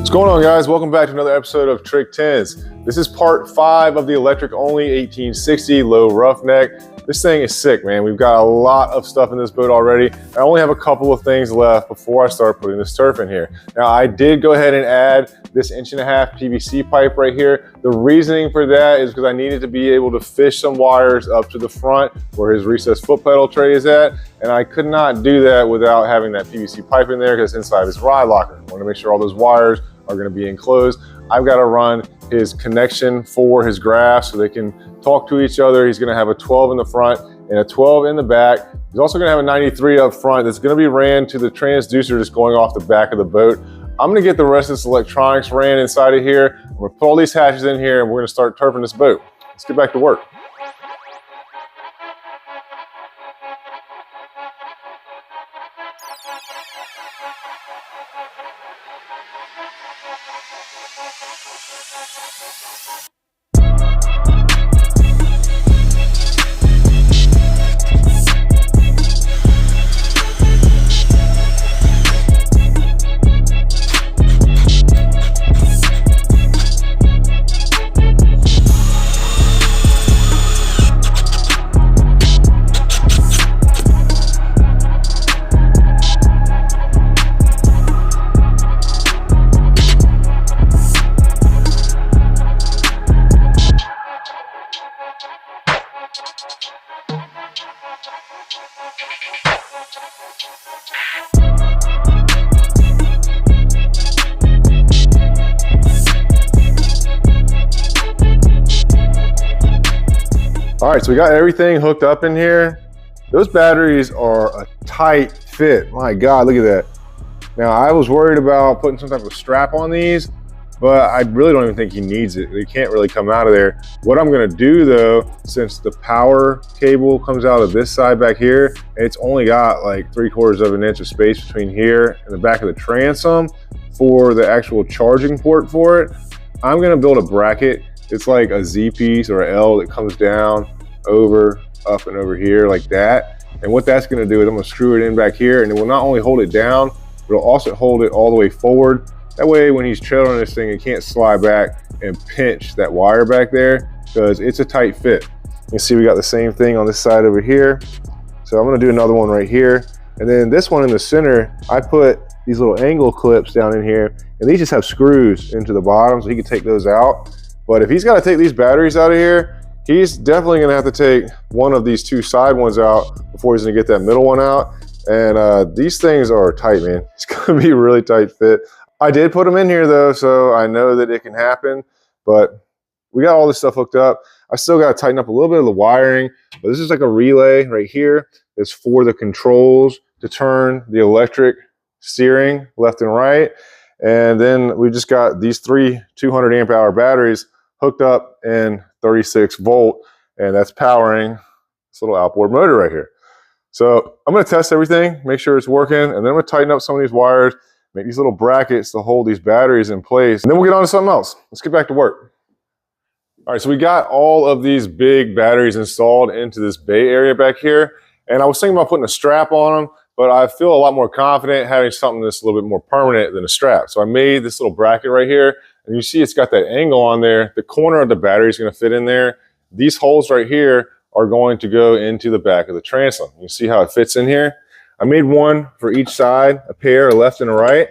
What's going on, guys? Welcome back to another episode of Trick 10s. This is part 5 of the electric only 1860 Lowe Roughneck. This thing is sick, man. We've got a lot of stuff in this boat already. I only have a couple of things left before I start putting this turf in here. Now, I did go ahead and add this 1.5" PVC pipe right here. The reasoning for that is because I needed to be able to fish some wires up to the front where his recessed foot pedal tray is at, and I could not do that without having that PVC pipe in there because it's inside his ride locker. I want to make sure all those wires are going to be enclosed. I've got to run his connection for his graphs so they can talk to each other. He's going to have a 12 in the front and a 12 in the back. He's also going to have a 93 up front that's going to be ran to the transducer that's going off the back of the boat. I'm going to get the rest of this electronics ran inside of here. I'm going to put all these hatches in here and we're going to start turfing this boat. Let's get back to work. All right, so we got everything hooked up in here. Those batteries are a tight fit. My God, look at that. Now, I was worried about putting some type of strap on these, but I really don't even think he needs it. They can't really come out of there. What I'm gonna do though, since the power cable comes out of this side back here, and it's only got like 3/4 of an inch of space between here and the back of the transom for the actual charging port for it, I'm gonna build a bracket. It's like a Z piece or an L that comes down, over, up and over here like that. And what that's gonna do is I'm gonna screw it in back here and it will not only hold it down, but it'll also hold it all the way forward. That way when he's trailing this thing, it can't slide back and pinch that wire back there because it's a tight fit. You can see we got the same thing on this side over here. So I'm gonna do another one right here. And then this one in the center, I put these little angle clips down in here and these just have screws into the bottom so he can take those out. But if he's got to take these batteries out of here, he's definitely going to have to take one of these two side ones out before he's going to get that middle one out. And these things are tight, man. It's going to be a really tight fit. I did put them in here though, so I know that it can happen. But we got all this stuff hooked up. I still got to tighten up a little bit of the wiring. But this is like a relay right here. It's for the controls to turn the electric steering left and right. And then we just got these 3 200 amp hour batteries hooked up in 36 volt, and that's powering this little outboard motor right here. So I'm going to test everything, make sure it's working, and then I'm going to tighten up some of these wires, make these little brackets to hold these batteries in place, and then we'll get on to something else. Let's get back to work. All right, so we got all of these big batteries installed into this bay area back here, and I was thinking about putting a strap on them, but I feel a lot more confident having something that's a little bit more permanent than a strap. So I made this little bracket right here, and you see it's got that angle on there. The corner of the battery is going to fit in there. These holes right here are going to go into the back of the transom. You see how it fits in here? I made one for each side, a pair, a left and a right.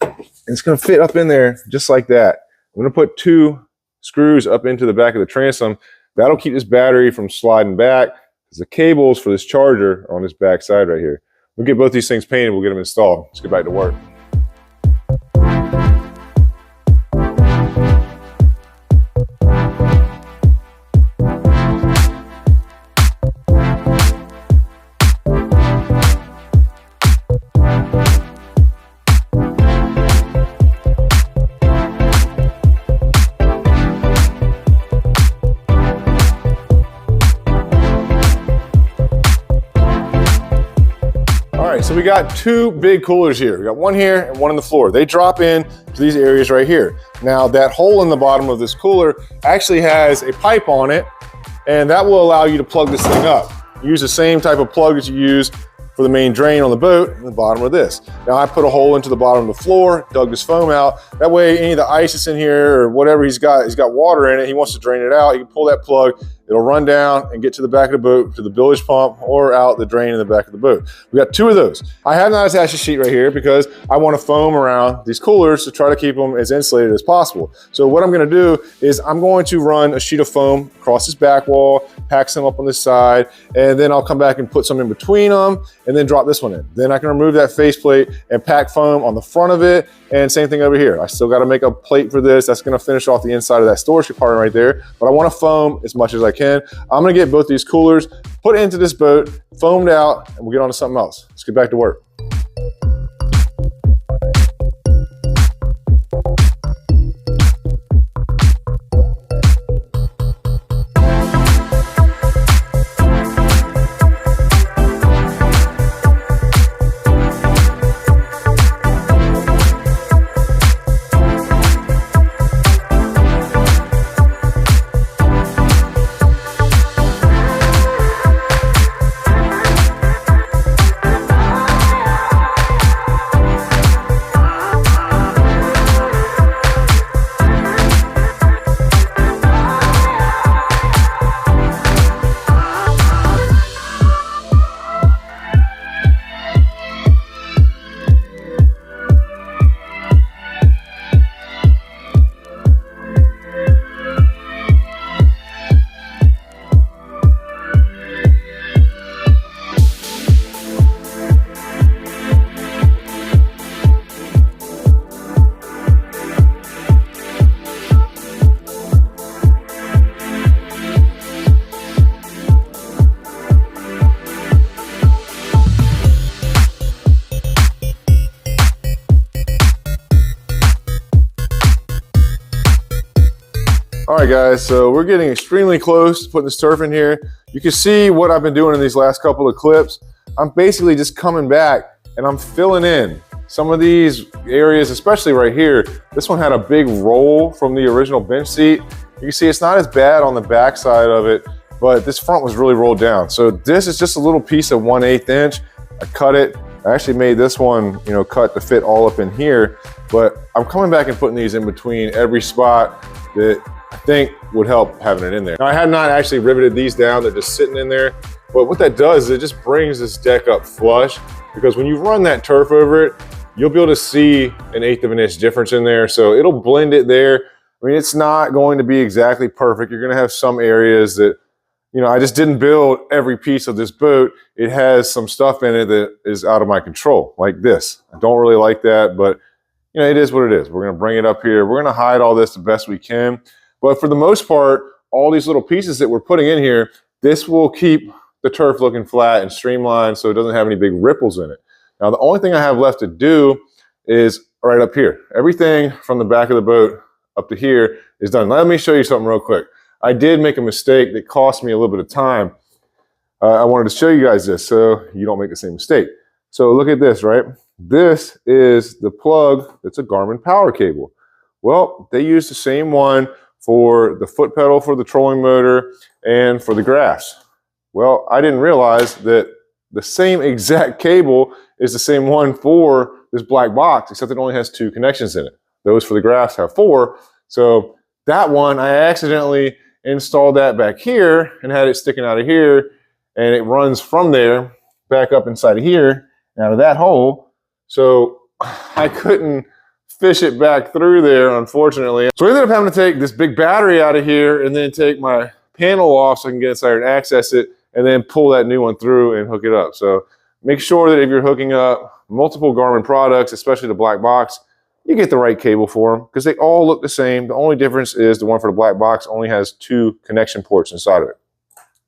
And it's going to fit up in there just like that. I'm going to put 2 screws up into the back of the transom. That'll keep this battery from sliding back because the cables for this charger are on this back side right here. We'll get both these things painted. We'll get them installed. Let's get back to work. So we got 2 big coolers here. We got one here and one on the floor. They drop in to these areas right here. Now that hole in the bottom of this cooler actually has a pipe on it, and that will allow you to plug this thing up. Use the same type of plug that you use for the main drain on the boat and the bottom of this. Now I put a hole into the bottom of the floor, dug this foam out. That way any of the ice that's in here or whatever he's got water in it, he wants to drain it out, he can pull that plug, it'll run down and get to the back of the boat, to the bilge pump or out the drain in the back of the boat. We got 2 of those. I have not attached a sheet right here because I want to foam around these coolers to try to keep them as insulated as possible. So what I'm going to do is I'm going to run a sheet of foam across this back wall, pack some up on this side, and then I'll come back and put some in between them and then drop this one in. Then I can remove that faceplate and pack foam on the front of it, and same thing over here. I still got to make a plate for this. That's going to finish off the inside of that storage compartment right there, but I want to foam as much as I can. I'm going to get both these coolers, put it into this boat, foamed out, and we'll get on to something else. Let's get back to work. All right, guys, so we're getting extremely close to putting this turf in here. You can see what I've been doing in these last couple of clips. I'm basically just coming back and I'm filling in some of these areas, especially right here. This one had a big roll from the original bench seat. You can see it's not as bad on the back side of it, but this front was really rolled down. So this is just a little piece of 1/8 inch. I cut it. I actually made this one, cut to fit all up in here, but I'm coming back and putting these in between every spot that I think would help having it in there. Now, I had not actually riveted these down, they're just sitting in there, but what that does is it just brings this deck up flush, because when you run that turf over it, you'll be able to see an 1/8 of an inch difference in there, so it'll blend it there. I mean, it's not going to be exactly perfect. You're gonna have some areas that, I just didn't build every piece of this boat. It has some stuff in it that is out of my control, like this. I don't really like that, but it is what it is. We're gonna bring it up here. We're gonna hide all this the best we can. But for the most part, all these little pieces that we're putting in here, this will keep the turf looking flat and streamlined so it doesn't have any big ripples in it. Now, the only thing I have left to do is right up here. Everything from the back of the boat up to here is done. Let me show you something real quick. I did make a mistake that cost me a little bit of time. I wanted to show you guys this so you don't make the same mistake. So look at this, right? This is the plug that's a Garmin power cable. Well, they use the same one for the foot pedal for the trolling motor and for the graphs. Well, I didn't realize that the same exact cable is the same one for this black box, except it only has 2 connections in it. Those for the graphs have 4. So that one, I accidentally installed that back here and had it sticking out of here, and it runs from there back up inside of here and out of that hole. So I couldn't fish it back through there, unfortunately. So I ended up having to take this big battery out of here and then take my panel off so I can get inside and access it, and then pull that new one through and hook it up. So make sure that if you're hooking up multiple Garmin products, especially the black box, you get the right cable for them, because they all look the same. The only difference is the one for the black box only has 2 connection ports inside of it.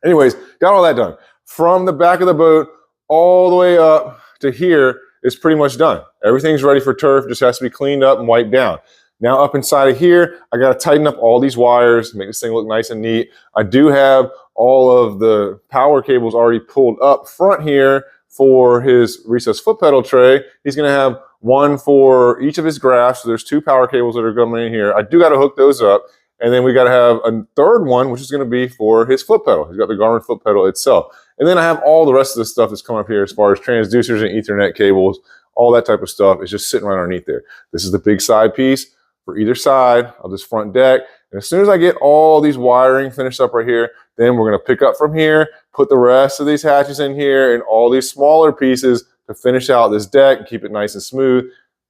Anyways, got all that done. From the back of the boat all the way up to here is pretty much done. Everything's ready for turf, just has to be cleaned up and wiped down. Now up inside of here, I gotta tighten up all these wires, make this thing look nice and neat. I do have all of the power cables already pulled up front here for his recessed foot pedal tray. He's gonna have one for each of his graphs. So there's 2 power cables that are coming in here. I do gotta hook those up. And then we gotta have a third one, which is gonna be for his foot pedal. He's got the Garmin foot pedal itself. And then I have all the rest of the stuff that's coming up here as far as transducers and Ethernet cables, all that type of stuff is just sitting right underneath there. This is the big side piece for either side of this front deck. And as soon as I get all these wiring finished up right here, then we're going to pick up from here, put the rest of these hatches in here and all these smaller pieces to finish out this deck and keep it nice and smooth.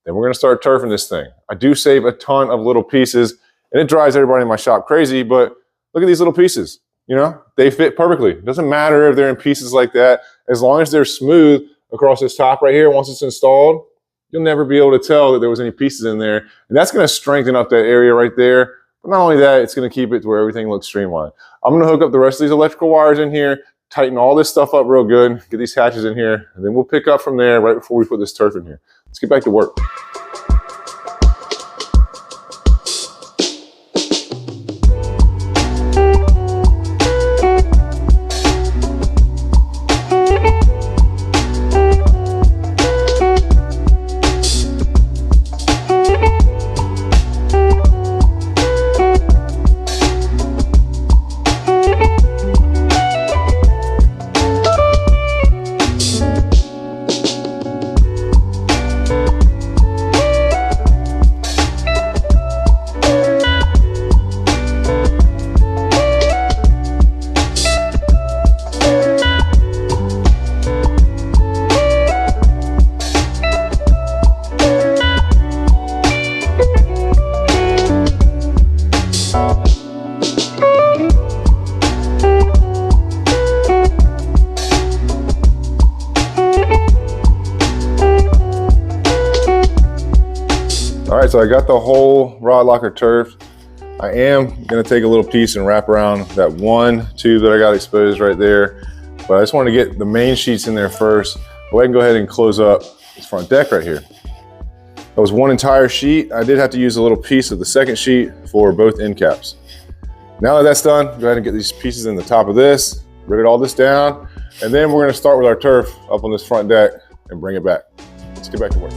Then we're going to start turfing this thing. I do save a ton of little pieces and it drives everybody in my shop crazy, but look at these little pieces. You know, they fit perfectly. It doesn't matter if they're in pieces like that. As long as they're smooth across this top right here, once it's installed, you'll never be able to tell that there was any pieces in there. And that's going to strengthen up that area right there. But not only that, it's going to keep it to where everything looks streamlined. I'm going to hook up the rest of these electrical wires in here, tighten all this stuff up real good, get these hatches in here, and then we'll pick up from there right before we put this turf in here. Let's get back to work. So I got the whole rod locker turfed. I am gonna take a little piece and wrap around that one tube that I got exposed right there. But I just wanted to get the main sheets in there first. Go ahead and go ahead and close up this front deck right here. That was one entire sheet. I did have to use a little piece of the second sheet for both end caps. Now that that's done, go ahead and get these pieces in the top of this, rig all this down, and then we're gonna start with our turf up on this front deck and bring it back. Let's get back to work.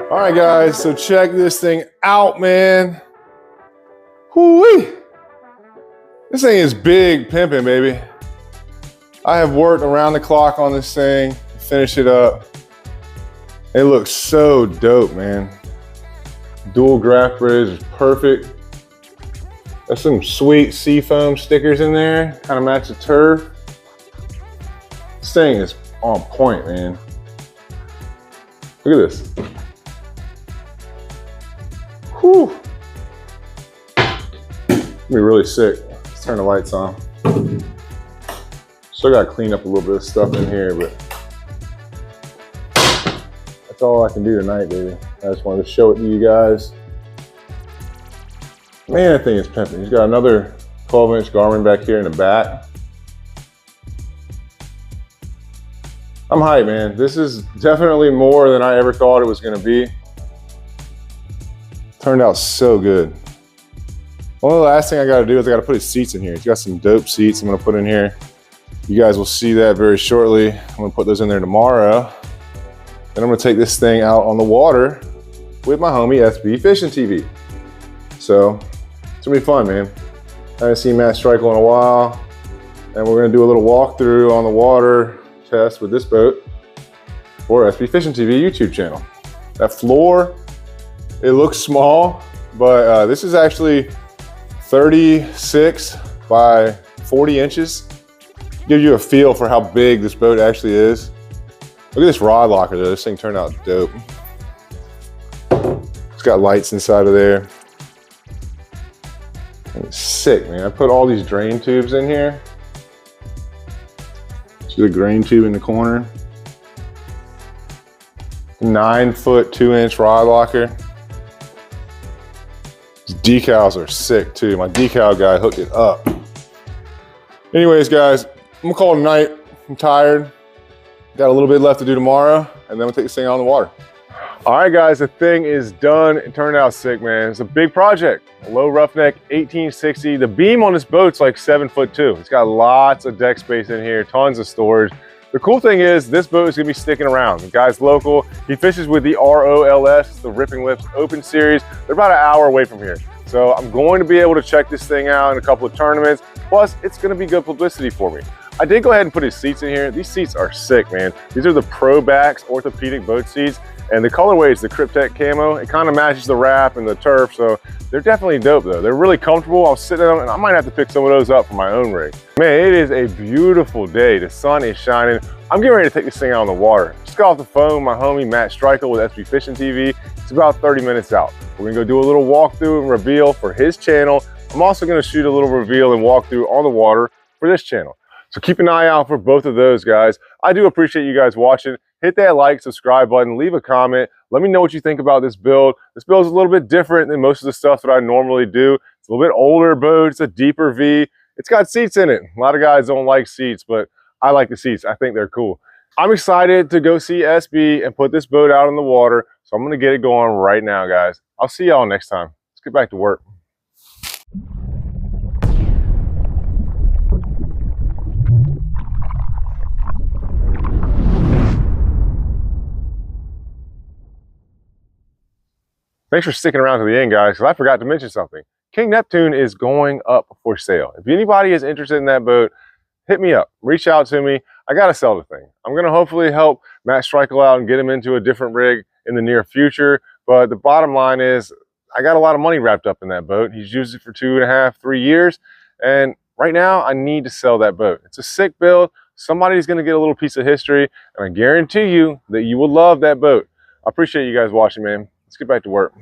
All right, guys, so check this thing out, man. Whoo-wee. This thing is big pimping, baby. I have worked around the clock on this thing to finish it up. It looks so dope, man. Dual graft bridge is perfect. There's some sweet seafoam stickers in there, kind of match the turf. This thing is on point, man. Look at this. Whew. It's gonna be really sick. Let's turn the lights on. Still gotta clean up a little bit of stuff in here, but that's all I can do tonight, baby. I just wanted to show it to you guys. Man, that thing is pimping. He's got another 12-inch Garmin back here in the back. I'm hyped, man. This is definitely more than I ever thought it was gonna be. Turned out so good. One of the last thing I gotta do is I gotta put his seats in here. He's got some dope seats I'm gonna put in here. You guys will see that very shortly. I'm gonna put those in there tomorrow. Then I'm gonna take this thing out on the water with my homie SBFISHINGTV. So it's gonna be fun, man. I haven't seen Matt Strikel in a while. And we're gonna do a little walkthrough on the water test with this boat for SBFISHINGTV YouTube channel. That floor, it looks small, but this is actually 36 by 40 inches. Gives you a feel for how big this boat actually is. Look at this rod locker though. This thing turned out dope. It's got lights inside of there. It's sick, man. I put all these drain tubes in here. See the drain tube in the corner? 9-foot, 2-inch rod locker. These decals are sick too. My decal guy hooked it up. Anyways, guys, I'm gonna call it a night. I'm tired. Got a little bit left to do tomorrow, and then we'll take this thing out on the water. All right, guys, the thing is done. It turned out sick, man. It's a big project. A Lowe Roughneck 1860. The beam on this boat's like 7'2". It's got lots of deck space in here, tons of storage. The cool thing is this boat is gonna be sticking around. The guy's local. He fishes with the ROLS, the Ripping Lips Open Series. They're about an hour away from here. So I'm going to be able to check this thing out in a couple of tournaments. Plus, it's gonna be good publicity for me. I did go ahead and put his seats in here. These seats are sick, man. These are the Pro Backs orthopedic boat seats. And the colorway is the Cryptek camo. It kind of matches the wrap and the turf, so they're definitely dope though. They're really comfortable. I'll sit in them and I might have to pick some of those up for my own rig. Man, it is a beautiful day. The sun is shining. I'm getting ready to take this thing out on the water. Just got off the phone with my homie Matt Strikel with SBFISHINGTV. It's about 30 minutes out. We're gonna go do a little walkthrough and reveal for his channel. I'm also gonna shoot a little reveal and walkthrough on the water for this channel. So keep an eye out for both of those, guys. I do appreciate you guys watching. Hit that like, subscribe button, leave a comment. Let me know what you think about this build. This build is a little bit different than most of the stuff that I normally do. It's a little bit older boat. It's a deeper V. It's got seats in it. A lot of guys don't like seats, but I like the seats. I think they're cool. I'm excited to go see SB and put this boat out on the water. So I'm going to get it going right now, guys. I'll see y'all next time. Let's get back to work. Thanks for sticking around to the end, guys, because I forgot to mention something. King Neptune is going up for sale. If anybody is interested in that boat, hit me up. Reach out to me. I got to sell the thing. I'm going to hopefully help Matt Strikel out and get him into a different rig in the near future. But the bottom line is I got a lot of money wrapped up in that boat. He's used it for 2.5, 3 years. And right now, I need to sell that boat. It's a sick build. Somebody's going to get a little piece of history. And I guarantee you that you will love that boat. I appreciate you guys watching, man. Let's get back to work.